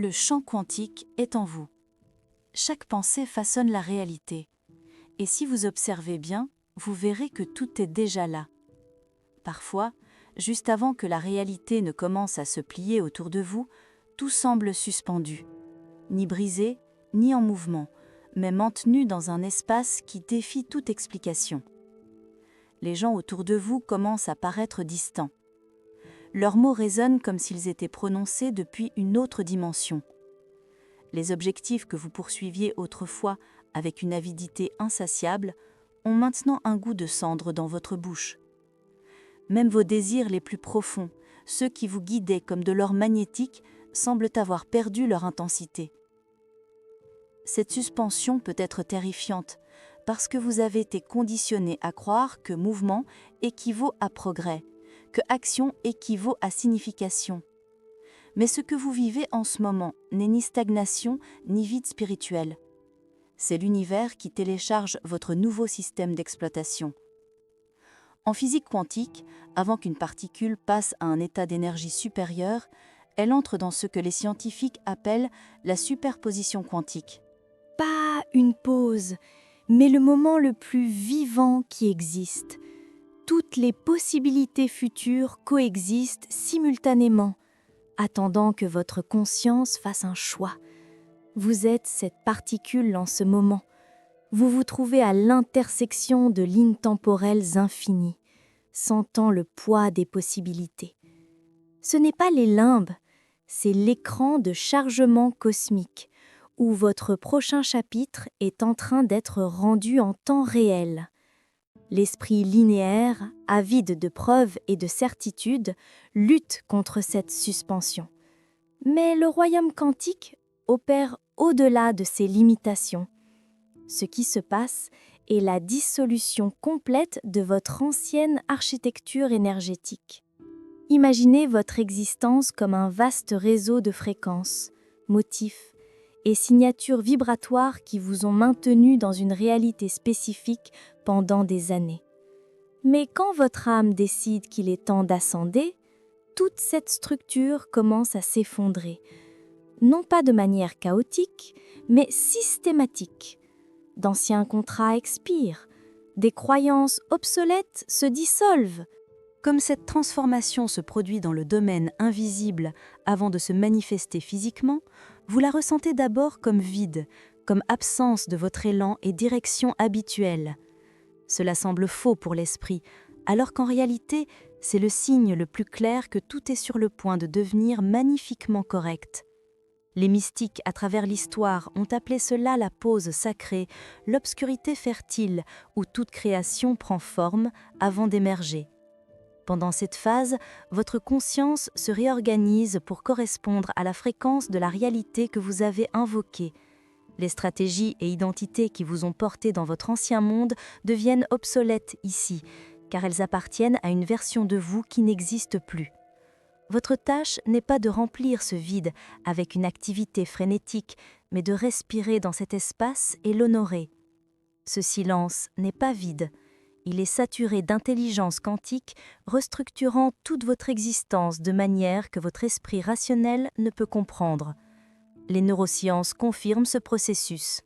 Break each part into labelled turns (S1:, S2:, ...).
S1: Le champ quantique est en vous. Chaque pensée façonne la réalité. Et si vous observez bien, vous verrez que tout est déjà là. Parfois, juste avant que la réalité ne commence à se plier autour de vous, tout semble suspendu. Ni brisé, ni en mouvement, mais maintenu dans un espace qui défie toute explication. Les gens autour de vous commencent à paraître distants. Leurs mots résonnent comme s'ils étaient prononcés depuis une autre dimension. Les objectifs que vous poursuiviez autrefois avec une avidité insatiable ont maintenant un goût de cendre dans votre bouche. Même vos désirs les plus profonds, ceux qui vous guidaient comme de l'or magnétique, semblent avoir perdu leur intensité. Cette suspension peut être terrifiante parce que vous avez été conditionné à croire que mouvement équivaut à progrès, que action équivaut à signification. Mais ce que vous vivez en ce moment n'est ni stagnation ni vide spirituel. C'est l'univers qui télécharge votre nouveau système d'exploitation. En physique quantique, avant qu'une particule passe à un état d'énergie supérieur, elle entre dans ce que les scientifiques appellent la superposition quantique.
S2: Pas une pause, mais le moment le plus vivant qui existe. Toutes les possibilités futures coexistent simultanément, attendant que votre conscience fasse un choix. Vous êtes cette particule en ce moment. Vous vous trouvez à l'intersection de lignes temporelles infinies, sentant le poids des possibilités. Ce n'est pas les limbes, c'est l'écran de chargement cosmique, où votre prochain chapitre est en train d'être rendu en temps réel. L'esprit linéaire, avide de preuves et de certitudes, lutte contre cette suspension. Mais le royaume quantique opère au-delà de ces limitations. Ce qui se passe est la dissolution complète de votre ancienne architecture énergétique. Imaginez votre existence comme un vaste réseau de fréquences, motifs et signatures vibratoires qui vous ont maintenu dans une réalité spécifique pendant des années. Mais quand votre âme décide qu'il est temps d'ascender, toute cette structure commence à s'effondrer, non pas de manière chaotique, mais systématique. D'anciens contrats expirent, des croyances obsolètes se dissolvent.
S1: Comme cette transformation se produit dans le domaine invisible avant de se manifester physiquement, vous la ressentez d'abord comme vide, comme absence de votre élan et direction habituelle. Cela semble faux pour l'esprit, alors qu'en réalité, c'est le signe le plus clair que tout est sur le point de devenir magnifiquement correct. Les mystiques à travers l'histoire ont appelé cela la pause sacrée, l'obscurité fertile, où toute création prend forme avant d'émerger. Pendant cette phase, votre conscience se réorganise pour correspondre à la fréquence de la réalité que vous avez invoquée. Les stratégies et identités qui vous ont porté dans votre ancien monde deviennent obsolètes ici, car elles appartiennent à une version de vous qui n'existe plus. Votre tâche n'est pas de remplir ce vide avec une activité frénétique, mais de respirer dans cet espace et l'honorer. Ce silence n'est pas vide. Il est saturé d'intelligence quantique, restructurant toute votre existence de manière que votre esprit rationnel ne peut comprendre. Les neurosciences confirment ce processus.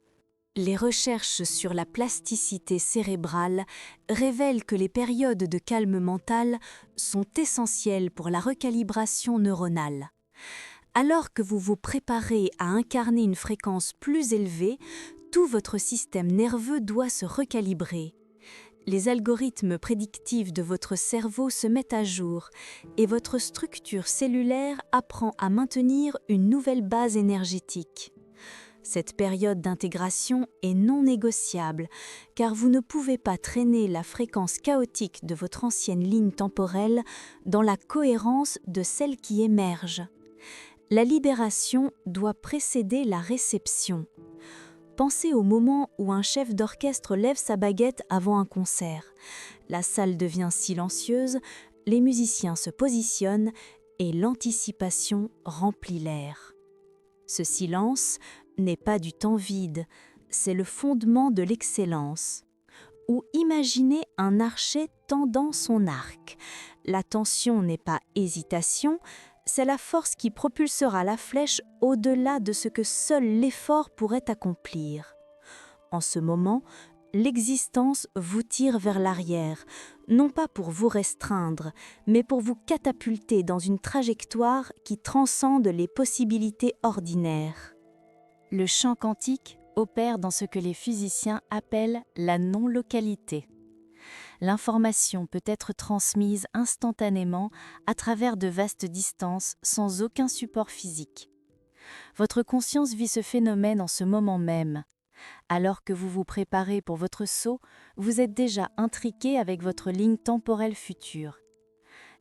S1: Les recherches sur la plasticité cérébrale révèlent que les périodes de calme mental sont essentielles pour la recalibration neuronale. Alors que vous vous préparez à incarner une fréquence plus élevée, tout votre système nerveux doit se recalibrer. Les algorithmes prédictifs de votre cerveau se mettent à jour et votre structure cellulaire apprend à maintenir une nouvelle base énergétique. Cette période d'intégration est non négociable car vous ne pouvez pas traîner la fréquence chaotique de votre ancienne ligne temporelle dans la cohérence de celle qui émerge. La libération doit précéder la réception. Pensez au moment où un chef d'orchestre lève sa baguette avant un concert. La salle devient silencieuse, les musiciens se positionnent et l'anticipation remplit l'air. Ce silence n'est pas du temps vide, c'est le fondement de l'excellence. Ou imaginez un archer tendant son arc. La tension n'est pas hésitation, C'est la force qui propulsera la flèche au-delà de ce que seul l'effort pourrait accomplir. En ce moment, l'existence vous tire vers l'arrière, non pas pour vous restreindre, mais pour vous catapulter dans une trajectoire qui transcende les possibilités ordinaires. Le champ quantique opère dans ce que les physiciens appellent la non-localité. L'information peut être transmise instantanément à travers de vastes distances sans aucun support physique. Votre conscience vit ce phénomène en ce moment même. Alors que vous vous préparez pour votre saut, vous êtes déjà intriqué avec votre ligne temporelle future.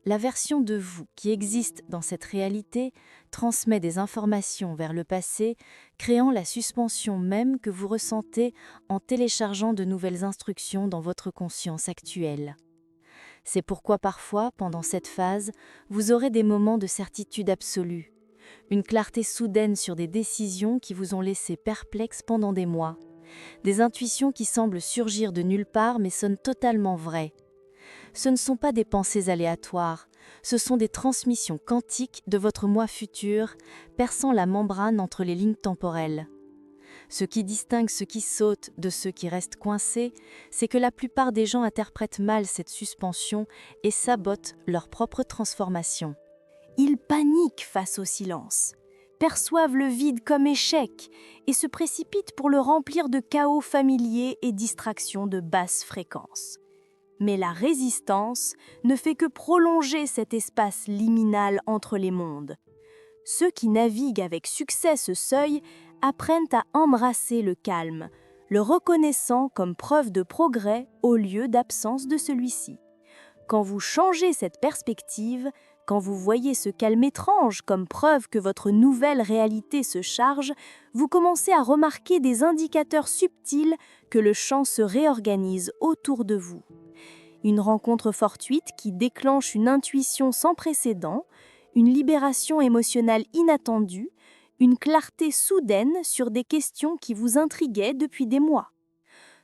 S1: La version de vous qui existe dans cette réalité transmet des informations vers le passé, créant la suspension même que vous ressentez en téléchargeant de nouvelles instructions dans votre conscience actuelle. C'est pourquoi parfois, pendant cette phase, vous aurez des moments de certitude absolue, une clarté soudaine sur des décisions qui vous ont laissé perplexe pendant des mois, des intuitions qui semblent surgir de nulle part mais sonnent totalement vraies. Ce ne sont pas des pensées aléatoires, ce sont des transmissions quantiques de votre moi futur, perçant la membrane entre les lignes temporelles. Ce qui distingue ceux qui sautent de ceux qui restent coincés, c'est que la plupart des gens interprètent mal cette suspension et sabotent leur propre transformation.
S2: Ils paniquent face au silence, perçoivent le vide comme échec et se précipitent pour le remplir de chaos familier et distractions de basse fréquence. Mais la résistance ne fait que prolonger cet espace liminal entre les mondes. Ceux qui naviguent avec succès ce seuil apprennent à embrasser le calme, le reconnaissant comme preuve de progrès au lieu d'absence de celui-ci. Quand vous changez cette perspective, quand vous voyez ce calme étrange comme preuve que votre nouvelle réalité se charge, vous commencez à remarquer des indicateurs subtils que le champ se réorganise autour de vous. Une rencontre fortuite qui déclenche une intuition sans précédent, une libération émotionnelle inattendue, une clarté soudaine sur des questions qui vous intriguaient depuis des mois.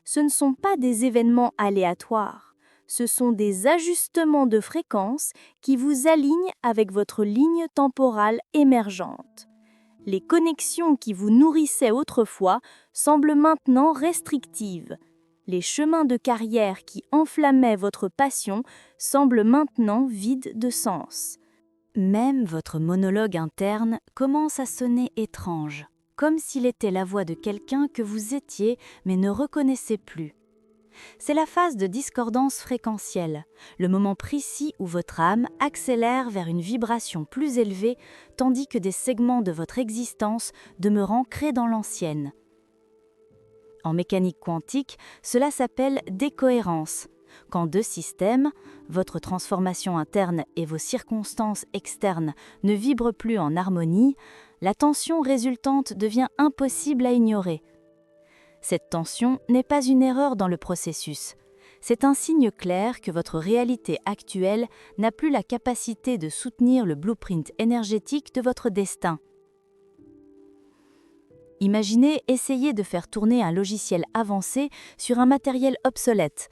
S2: Ce ne sont pas des événements aléatoires, ce sont des ajustements de fréquence qui vous alignent avec votre ligne temporale émergente. Les connexions qui vous nourrissaient autrefois semblent maintenant restrictives. Les chemins de carrière qui enflammaient votre passion semblent maintenant vides de sens.
S1: Même votre monologue interne commence à sonner étrange, comme s'il était la voix de quelqu'un que vous étiez mais ne reconnaissez plus. C'est la phase de discordance fréquentielle, le moment précis où votre âme accélère vers une vibration plus élevée tandis que des segments de votre existence demeurent ancrés dans l'ancienne. En mécanique quantique, cela s'appelle décohérence. Quand deux systèmes, votre transformation interne et vos circonstances externes, ne vibrent plus en harmonie, la tension résultante devient impossible à ignorer. Cette tension n'est pas une erreur dans le processus. C'est un signe clair que votre réalité actuelle n'a plus la capacité de soutenir le blueprint énergétique de votre destin. Imaginez essayer de faire tourner un logiciel avancé sur un matériel obsolète.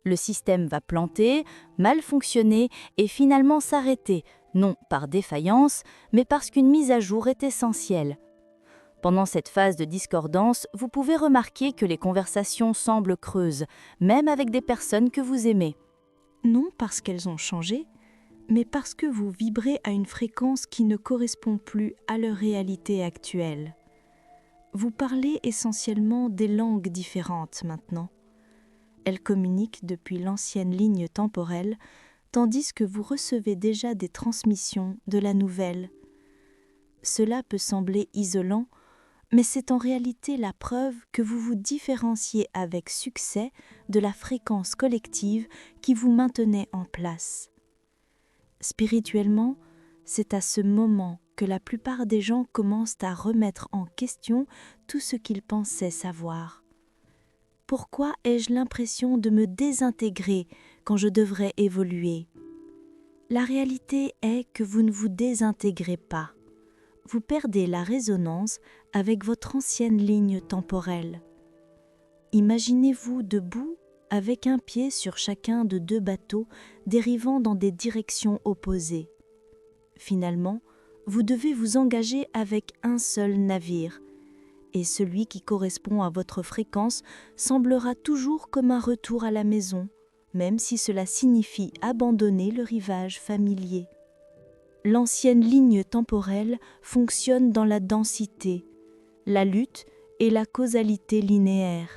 S1: Le système va planter, mal fonctionner et finalement s'arrêter, non par défaillance, mais parce qu'une mise à jour est essentielle. Pendant cette phase de discordance, vous pouvez remarquer que les conversations semblent creuses, même avec des personnes que vous aimez.
S2: Non parce qu'elles ont changé, mais parce que vous vibrez à une fréquence qui ne correspond plus à leur réalité actuelle. Vous parlez essentiellement des langues différentes maintenant. Elles communiquent depuis l'ancienne ligne temporelle, tandis que vous recevez déjà des transmissions de la nouvelle. Cela peut sembler isolant, mais c'est en réalité la preuve que vous vous différenciez avec succès de la fréquence collective qui vous maintenait en place. Spirituellement, c'est à ce moment que la plupart des gens commencent à remettre en question tout ce qu'ils pensaient savoir. Pourquoi ai-je l'impression de me désintégrer quand je devrais évoluer ? La réalité est que vous ne vous désintégrez pas. Vous perdez la résonance avec votre ancienne ligne temporelle. Imaginez-vous debout avec un pied sur chacun de deux bateaux dérivant dans des directions opposées.
S1: Finalement, vous devez vous engager avec un seul navire, et celui qui correspond à votre fréquence semblera toujours comme un retour à la maison, même si cela signifie abandonner le rivage familier. L'ancienne ligne temporelle fonctionne dans la densité, la lutte et la causalité linéaire.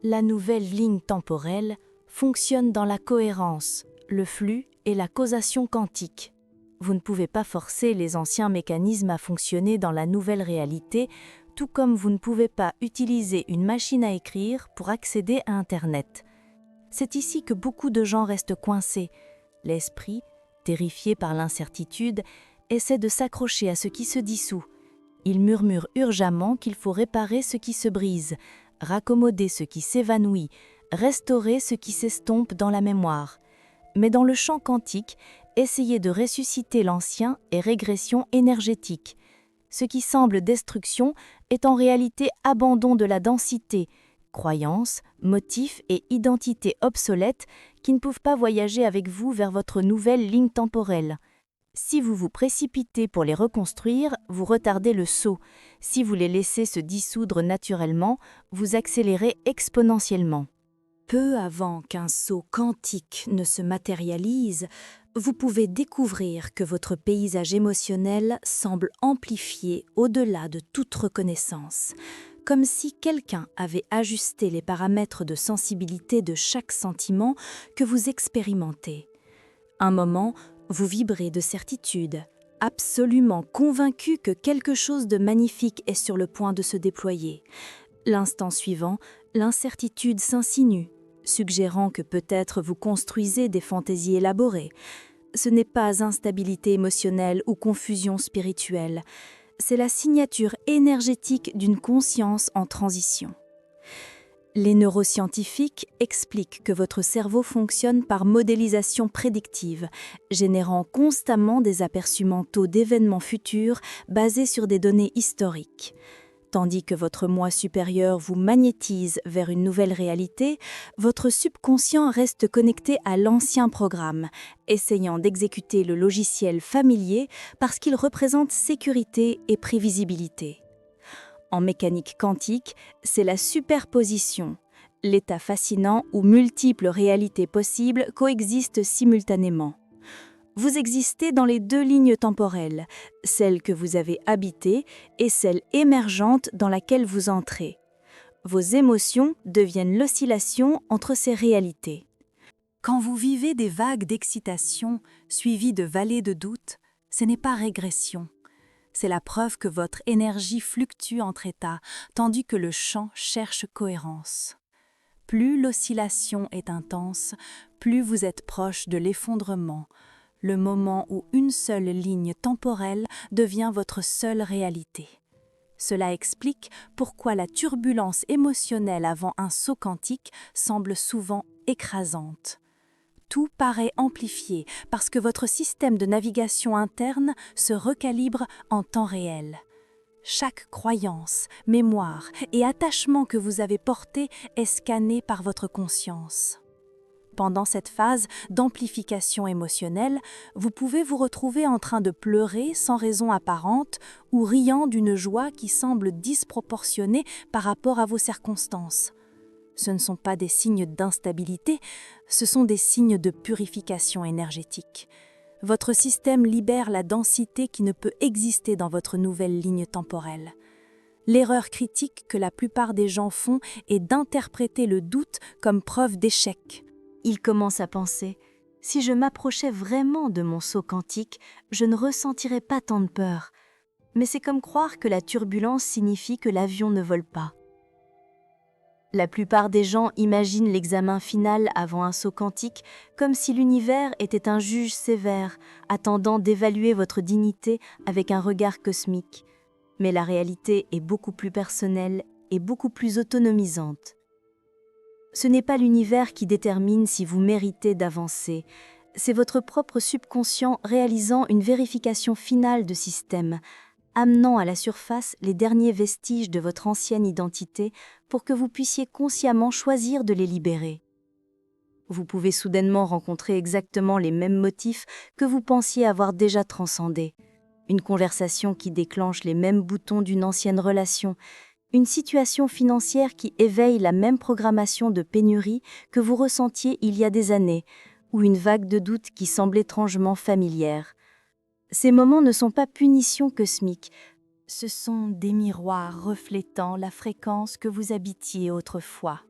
S1: La nouvelle ligne temporelle fonctionne dans la cohérence, le flux et la causation quantique. Vous ne pouvez pas forcer les anciens mécanismes à fonctionner dans la nouvelle réalité, tout comme vous ne pouvez pas utiliser une machine à écrire pour accéder à Internet. C'est ici que beaucoup de gens restent coincés. L'esprit, terrifié par l'incertitude, essaie de s'accrocher à ce qui se dissout. Il murmure urgemment qu'il faut réparer ce qui se brise, raccommoder ce qui s'évanouit, restaurer ce qui s'estompe dans la mémoire. Mais dans le champ quantique, essayer de ressusciter l'ancien est régression énergétique. Ce qui semble destruction est en réalité abandon de la densité, croyances, motifs et identités obsolètes qui ne peuvent pas voyager avec vous vers votre nouvelle ligne temporelle. Si vous vous précipitez pour les reconstruire, vous retardez le saut. Si vous les laissez se dissoudre naturellement, vous accélérez exponentiellement. Peu avant qu'un saut quantique ne se matérialise, vous pouvez découvrir que votre paysage émotionnel semble amplifié au-delà de toute reconnaissance, comme si quelqu'un avait ajusté les paramètres de sensibilité de chaque sentiment que vous expérimentez. Un moment, vous vibrez de certitude, absolument convaincu que quelque chose de magnifique est sur le point de se déployer. L'instant suivant, l'incertitude s'insinue, suggérant que peut-être vous construisez des fantaisies élaborées. Ce n'est pas instabilité émotionnelle ou confusion spirituelle, c'est la signature énergétique d'une conscience en transition. Les neuroscientifiques expliquent que votre cerveau fonctionne par modélisation prédictive, générant constamment des aperçus mentaux d'événements futurs basés sur des données historiques. Tandis que votre moi supérieur vous magnétise vers une nouvelle réalité, votre subconscient reste connecté à l'ancien programme, essayant d'exécuter le logiciel familier parce qu'il représente sécurité et prévisibilité. En mécanique quantique, c'est la superposition, l'état fascinant où multiples réalités possibles coexistent simultanément. Vous existez dans les deux lignes temporelles, celle que vous avez habitée et celle émergente dans laquelle vous entrez. Vos émotions deviennent l'oscillation entre ces réalités. Quand vous vivez des vagues d'excitation suivies de vallées de doute, ce n'est pas régression. C'est la preuve que votre énergie fluctue entre états, tandis que le champ cherche cohérence. Plus l'oscillation est intense, plus vous êtes proche de l'effondrement, le moment où une seule ligne temporelle devient votre seule réalité. Cela explique pourquoi la turbulence émotionnelle avant un saut quantique semble souvent écrasante. Tout paraît amplifié parce que votre système de navigation interne se recalibre en temps réel. Chaque croyance, mémoire et attachement que vous avez porté est scanné par votre conscience. Pendant cette phase d'amplification émotionnelle, vous pouvez vous retrouver en train de pleurer sans raison apparente ou riant d'une joie qui semble disproportionnée par rapport à vos circonstances. Ce ne sont pas des signes d'instabilité, ce sont des signes de purification énergétique. Votre système libère la densité qui ne peut exister dans votre nouvelle ligne temporelle. L'erreur critique que la plupart des gens font est d'interpréter le doute comme preuve d'échec. Ils commencent à penser « Si je m'approchais vraiment de mon saut quantique, je ne ressentirais pas tant de peur. » Mais c'est comme croire que la turbulence signifie que l'avion ne vole pas. La plupart des gens imaginent l'examen final avant un saut quantique comme si l'univers était un juge sévère, attendant d'évaluer votre dignité avec un regard cosmique. Mais la réalité est beaucoup plus personnelle et beaucoup plus autonomisante. Ce n'est pas l'univers qui détermine si vous méritez d'avancer, c'est votre propre subconscient réalisant une vérification finale de système, amenant à la surface les derniers vestiges de votre ancienne identité pour que vous puissiez consciemment choisir de les libérer. Vous pouvez soudainement rencontrer exactement les mêmes motifs que vous pensiez avoir déjà transcendés. Une conversation qui déclenche les mêmes boutons d'une ancienne relation, une situation financière qui éveille la même programmation de pénurie que vous ressentiez il y a des années, ou une vague de doute qui semble étrangement familière. Ces moments ne sont pas punitions cosmiques, ce sont des miroirs reflétant la fréquence que vous habitiez autrefois,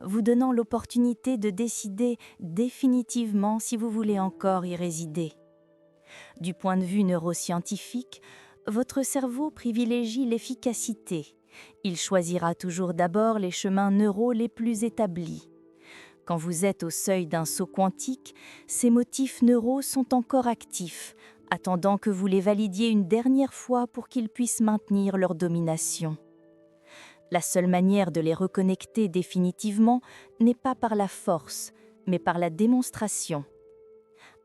S1: vous donnant l'opportunité de décider définitivement si vous voulez encore y résider. Du point de vue neuroscientifique, votre cerveau privilégie l'efficacité. Il choisira toujours d'abord les chemins neuraux les plus établis. Quand vous êtes au seuil d'un saut quantique, ces motifs neuraux sont encore actifs, attendant que vous les validiez une dernière fois pour qu'ils puissent maintenir leur domination. La seule manière de les reconnecter définitivement n'est pas par la force, mais par la démonstration.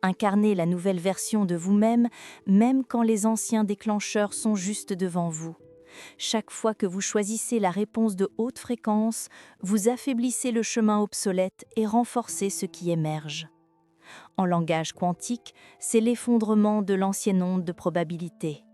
S1: Incarnez la nouvelle version de vous-même, même quand les anciens déclencheurs sont juste devant vous. Chaque fois que vous choisissez la réponse de haute fréquence, vous affaiblissez le chemin obsolète et renforcez ce qui émerge. En langage quantique, c'est l'effondrement de l'ancienne onde de probabilité.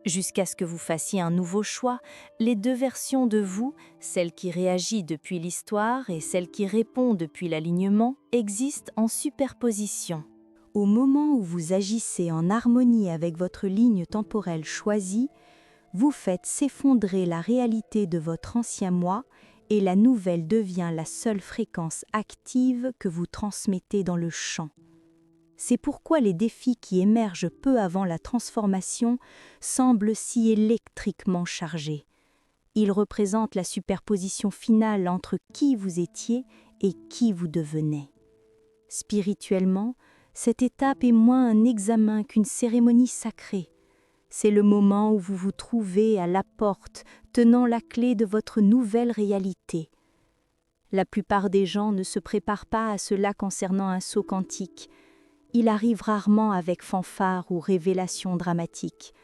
S1: Jusqu'à ce que vous fassiez un nouveau choix, les deux versions de vous, celle qui réagit depuis l'histoire et celle qui répond depuis l'alignement, existent en superposition. Au moment où vous agissez en harmonie avec votre ligne temporelle choisie, vous faites s'effondrer la réalité de votre ancien moi et la nouvelle devient la seule fréquence active que vous transmettez dans le champ. C'est pourquoi les défis qui émergent peu avant la transformation semblent si électriquement chargés. Ils représentent la superposition finale entre qui vous étiez et qui vous devenez. Spirituellement, cette étape est moins un examen qu'une cérémonie sacrée. C'est le moment où vous vous trouvez à la porte, tenant la clé de votre nouvelle réalité. La plupart des gens ne se préparent pas à cela concernant un saut quantique. Il arrive rarement avec fanfare ou révélation dramatique.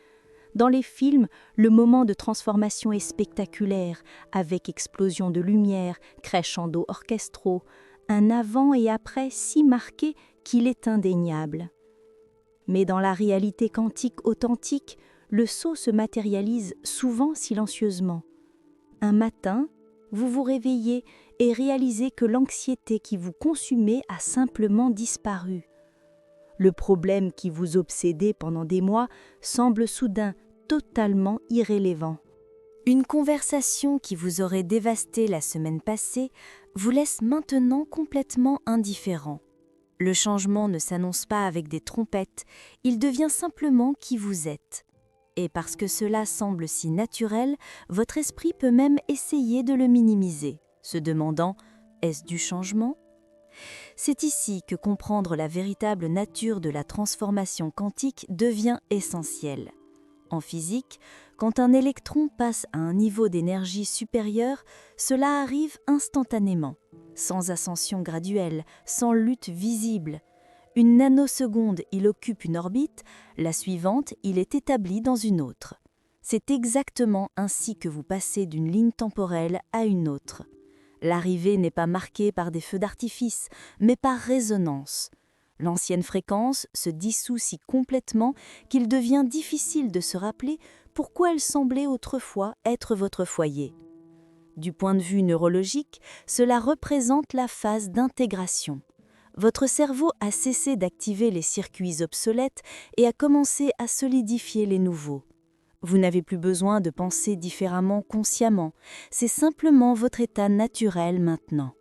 S1: Dans les films, le moment de transformation est spectaculaire, avec explosion de lumière, crescendo orchestraux, un avant et après si marqué qu'il est indéniable. Mais dans la réalité quantique authentique, le saut se matérialise souvent silencieusement. Un matin, vous vous réveillez et réalisez que l'anxiété qui vous consumait a simplement disparu. Le problème qui vous obsédait pendant des mois semble soudain totalement irrélevant. Une conversation qui vous aurait dévasté la semaine passée vous laisse maintenant complètement indifférent. Le changement ne s'annonce pas avec des trompettes, il devient simplement qui vous êtes. Et parce que cela semble si naturel, votre esprit peut même essayer de le minimiser, se demandant « est-ce du changement ?» C'est ici que comprendre la véritable nature de la transformation quantique devient essentiel. En physique, quand un électron passe à un niveau d'énergie supérieur, cela arrive instantanément, sans ascension graduelle, sans lutte visible. Une nanoseconde, il occupe une orbite, la suivante, il est établi dans une autre. C'est exactement ainsi que vous passez d'une ligne temporelle à une autre. L'arrivée n'est pas marquée par des feux d'artifice, mais par résonance. L'ancienne fréquence se dissout si complètement qu'il devient difficile de se rappeler pourquoi elle semblait autrefois être votre foyer. Du point de vue neurologique, cela représente la phase d'intégration. Votre cerveau a cessé d'activer les circuits obsolètes et a commencé à solidifier les nouveaux. Vous n'avez plus besoin de penser différemment consciemment, c'est simplement votre état naturel maintenant.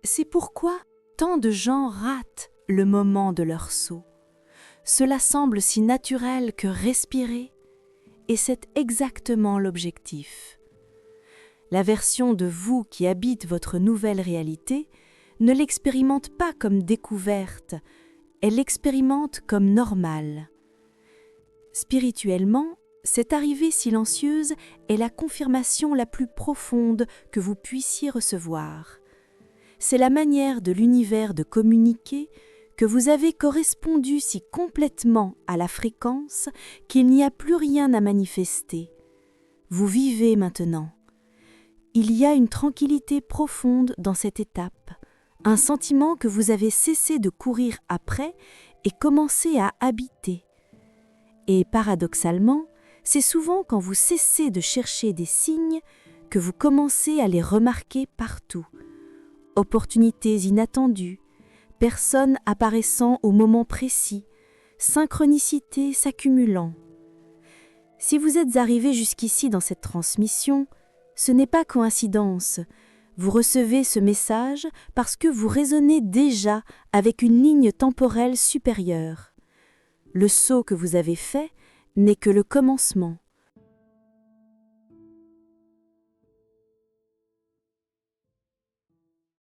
S1: C'est pourquoi tant de gens ratent le moment de leur saut. Cela semble si naturel que respirer, et c'est exactement l'objectif. La version de vous qui habite votre nouvelle réalité ne l'expérimente pas comme découverte, elle l'expérimente comme normale. Spirituellement, cette arrivée silencieuse est la confirmation la plus profonde que vous puissiez recevoir. C'est la manière de l'univers de communiquer que vous avez correspondu si complètement à la fréquence qu'il n'y a plus rien à manifester. Vous vivez maintenant. Il y a une tranquillité profonde dans cette étape, un sentiment que vous avez cessé de courir après et commencé à habiter. Et paradoxalement, c'est souvent quand vous cessez de chercher des signes que vous commencez à les remarquer partout. Opportunités inattendues, personnes apparaissant au moment précis, synchronicité s'accumulant. Si vous êtes arrivé jusqu'ici dans cette transmission, ce n'est pas coïncidence. Vous recevez ce message parce que vous résonnez déjà avec une ligne temporelle supérieure. Le saut que vous avez fait n'est que le commencement.